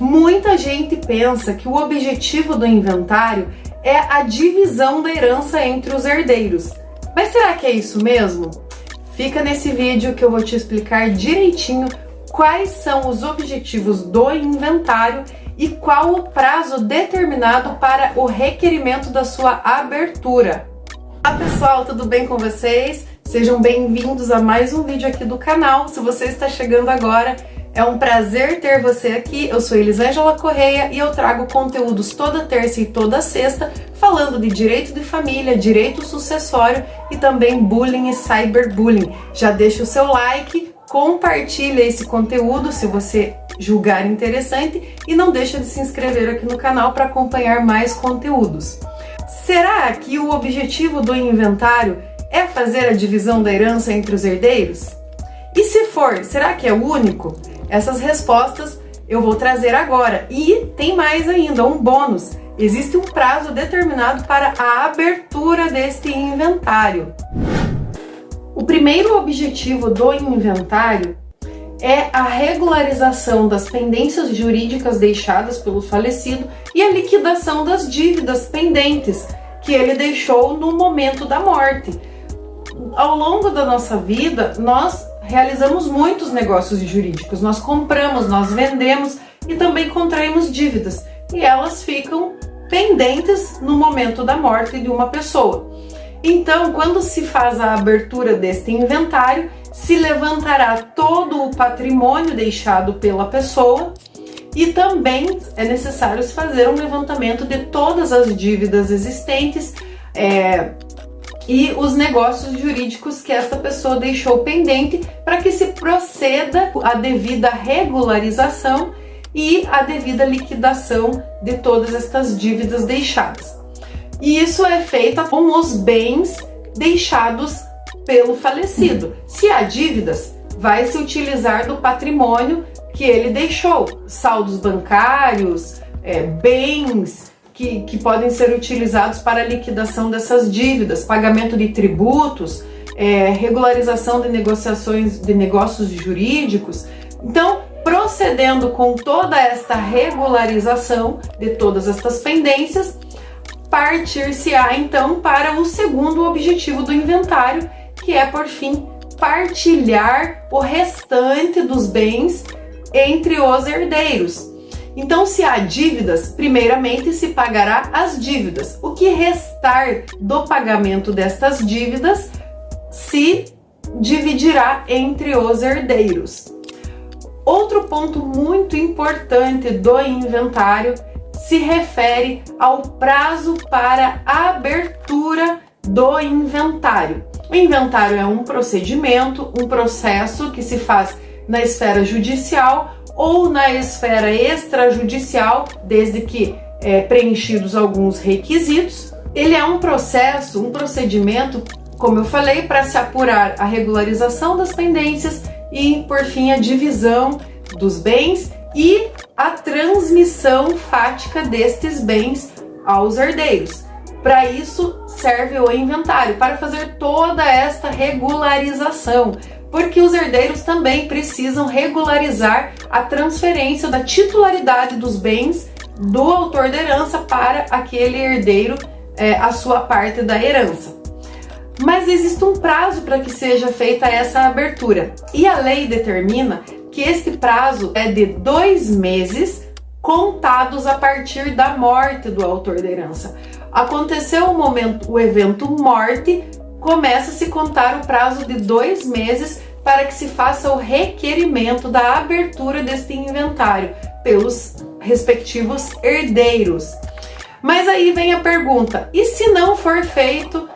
Muita gente pensa que o objetivo do inventário é a divisão da herança entre os herdeiros. Mas será que é isso mesmo? Fica nesse vídeo que eu vou te explicar direitinho quais são os objetivos do inventário e qual o prazo determinado para o requerimento da sua abertura. Olá pessoal, tudo bem com vocês? Sejam bem-vindos a mais um vídeo aqui do canal. Se você está chegando agora, é um prazer ter você aqui. Eu sou Elisângela Correia e eu trago conteúdos toda terça e toda sexta falando de direito de família, direito sucessório e também bullying e cyberbullying. Já deixa o seu like, compartilha esse conteúdo se você julgar interessante e não deixa de se inscrever aqui no canal para acompanhar mais conteúdos. Será que o objetivo do inventário é fazer a divisão da herança entre os herdeiros? E se for, será que é o único? Essas respostas eu vou trazer agora. E tem mais ainda, um bônus. Existe um prazo determinado para a abertura deste inventário. O primeiro objetivo do inventário é a regularização das pendências jurídicas deixadas pelo falecido e a liquidação das dívidas pendentes que ele deixou no momento da morte. Ao longo da nossa vida, nós realizamos muitos negócios jurídicos, nós compramos, nós vendemos e também contraímos dívidas e elas ficam pendentes no momento da morte de uma pessoa. Então, quando se faz a abertura deste inventário, se levantará todo o patrimônio deixado pela pessoa e também é necessário se fazer um levantamento de todas as dívidas existentes e os negócios jurídicos que esta pessoa deixou pendente para que se proceda à devida regularização e à devida liquidação de todas estas dívidas deixadas. E isso é feito com os bens deixados pelo falecido. Se há dívidas, vai se utilizar do patrimônio que ele deixou, saldos bancários, bens que podem ser utilizados para a liquidação dessas dívidas, pagamento de tributos, regularização de negociações de negócios jurídicos. Então, procedendo com toda esta regularização de todas estas pendências, partir-se-á então para o segundo objetivo do inventário, que é, por fim, partilhar o restante dos bens entre os herdeiros. Então, se há dívidas, primeiramente se pagará as dívidas. O que restar do pagamento destas dívidas se dividirá entre os herdeiros. Outro ponto muito importante do inventário se refere ao prazo para a abertura do inventário. O inventário é um procedimento, um processo que se faz na esfera judicial ou na esfera extrajudicial, desde que preenchidos alguns requisitos. Ele é um processo, um procedimento, como eu falei, para se apurar a regularização das pendências e, por fim, a divisão dos bens e a transmissão fática destes bens aos herdeiros. Para isso serve o inventário, para fazer toda esta regularização, porque os herdeiros também precisam regularizar a transferência da titularidade dos bens do autor da herança para aquele herdeiro, a sua parte da herança. Mas existe um prazo para que seja feita essa abertura, e a lei determina que este prazo é de 2 meses contados a partir da morte do autor da herança. Aconteceu o evento morte, começa a se contar o prazo de 2 meses para que se faça o requerimento da abertura deste inventário pelos respectivos herdeiros. Mas aí vem a pergunta, e se não for feito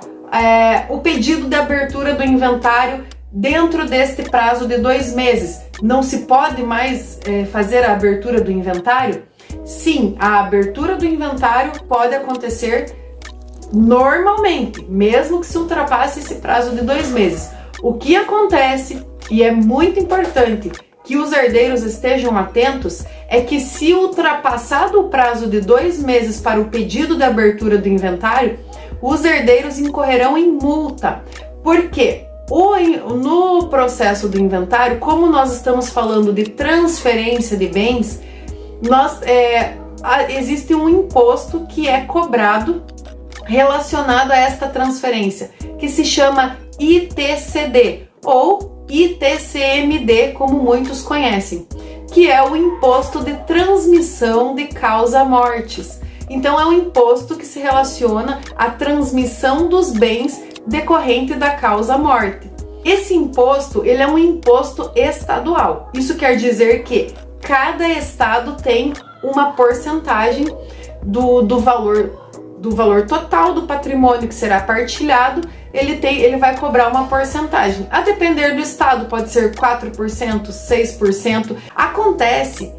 o pedido de abertura do inventário dentro deste prazo de 2 meses? Não se pode mais fazer a abertura do inventário? Sim, a abertura do inventário pode acontecer normalmente, mesmo que se ultrapasse esse prazo de 2 meses. O que acontece, e é muito importante que os herdeiros estejam atentos, é que se ultrapassado o prazo de 2 meses para o pedido de abertura do inventário, os herdeiros incorrerão em multa. Por quê? No processo do inventário, como nós estamos falando de transferência de bens, existe um imposto que é cobrado relacionado a esta transferência, que se chama ITCD ou ITCMD, como muitos conhecem, que é o Imposto de Transmissão de Causa-Mortes. Então é um imposto que se relaciona à transmissão dos bens decorrente da causa-morte. Esse imposto, ele é um imposto estadual. Isso quer dizer que cada estado tem uma porcentagem do valor total do patrimônio que será partilhado. Ele vai cobrar uma porcentagem. A depender do estado, pode ser 4%, 6%. Acontece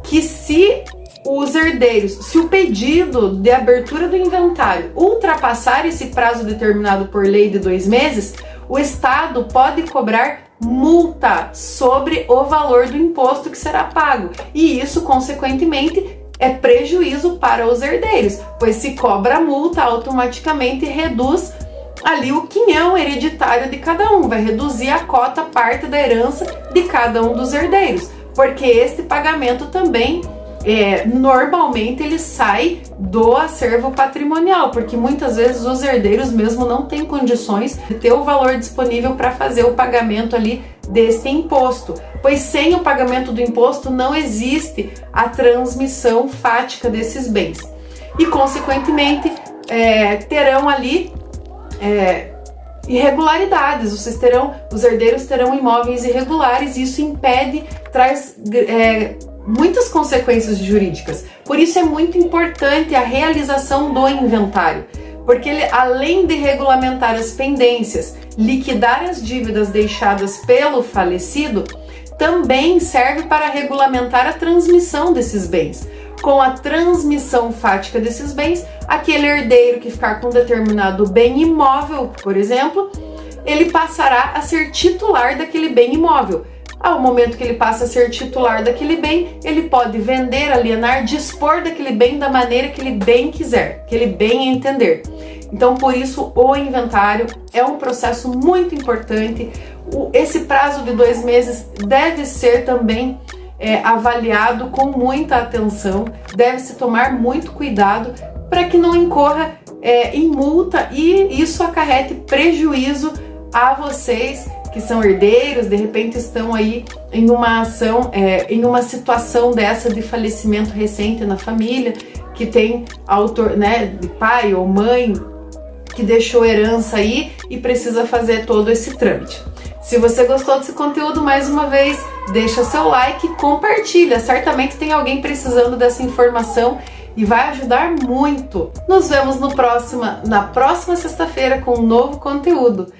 que se o pedido de abertura do inventário ultrapassar esse prazo determinado por lei de 2 meses, o estado pode cobrar multa sobre o valor do imposto que será pago. E isso, consequentemente, é prejuízo para os herdeiros, pois se cobra a multa, automaticamente reduz ali o quinhão hereditário de cada um, vai reduzir a cota, parte da herança de cada um dos herdeiros, porque este pagamento também normalmente ele sai do acervo patrimonial, porque muitas vezes os herdeiros mesmo não têm condições de ter o valor disponível para fazer o pagamento ali desse imposto, pois sem o pagamento do imposto não existe a transmissão fática desses bens e consequentemente terão ali irregularidades, os herdeiros terão imóveis irregulares e isso traz muitas consequências jurídicas. Por isso é muito importante a realização do inventário, porque ele, além de regulamentar as pendências, liquidar as dívidas deixadas pelo falecido, também serve para regulamentar a transmissão desses bens. Com a transmissão fática desses bens, aquele herdeiro que ficar com determinado bem imóvel, por exemplo, ele passará a ser titular daquele bem imóvel. Ao momento que ele passa a ser titular daquele bem, ele pode vender, alienar, dispor daquele bem da maneira que ele bem quiser, que ele bem entender. Então, por isso, o inventário é um processo muito importante. Esse prazo de 2 meses deve ser também avaliado com muita atenção, deve-se tomar muito cuidado para que não incorra em multa e isso acarrete prejuízo a vocês que são herdeiros, de repente estão aí em uma ação, em uma situação dessa de falecimento recente na família, que tem autor, né, de pai ou mãe que deixou herança aí e precisa fazer todo esse trâmite. Se você gostou desse conteúdo, mais uma vez, deixa seu like e compartilha. Certamente tem alguém precisando dessa informação e vai ajudar muito. Nos vemos na próxima sexta-feira com um novo conteúdo.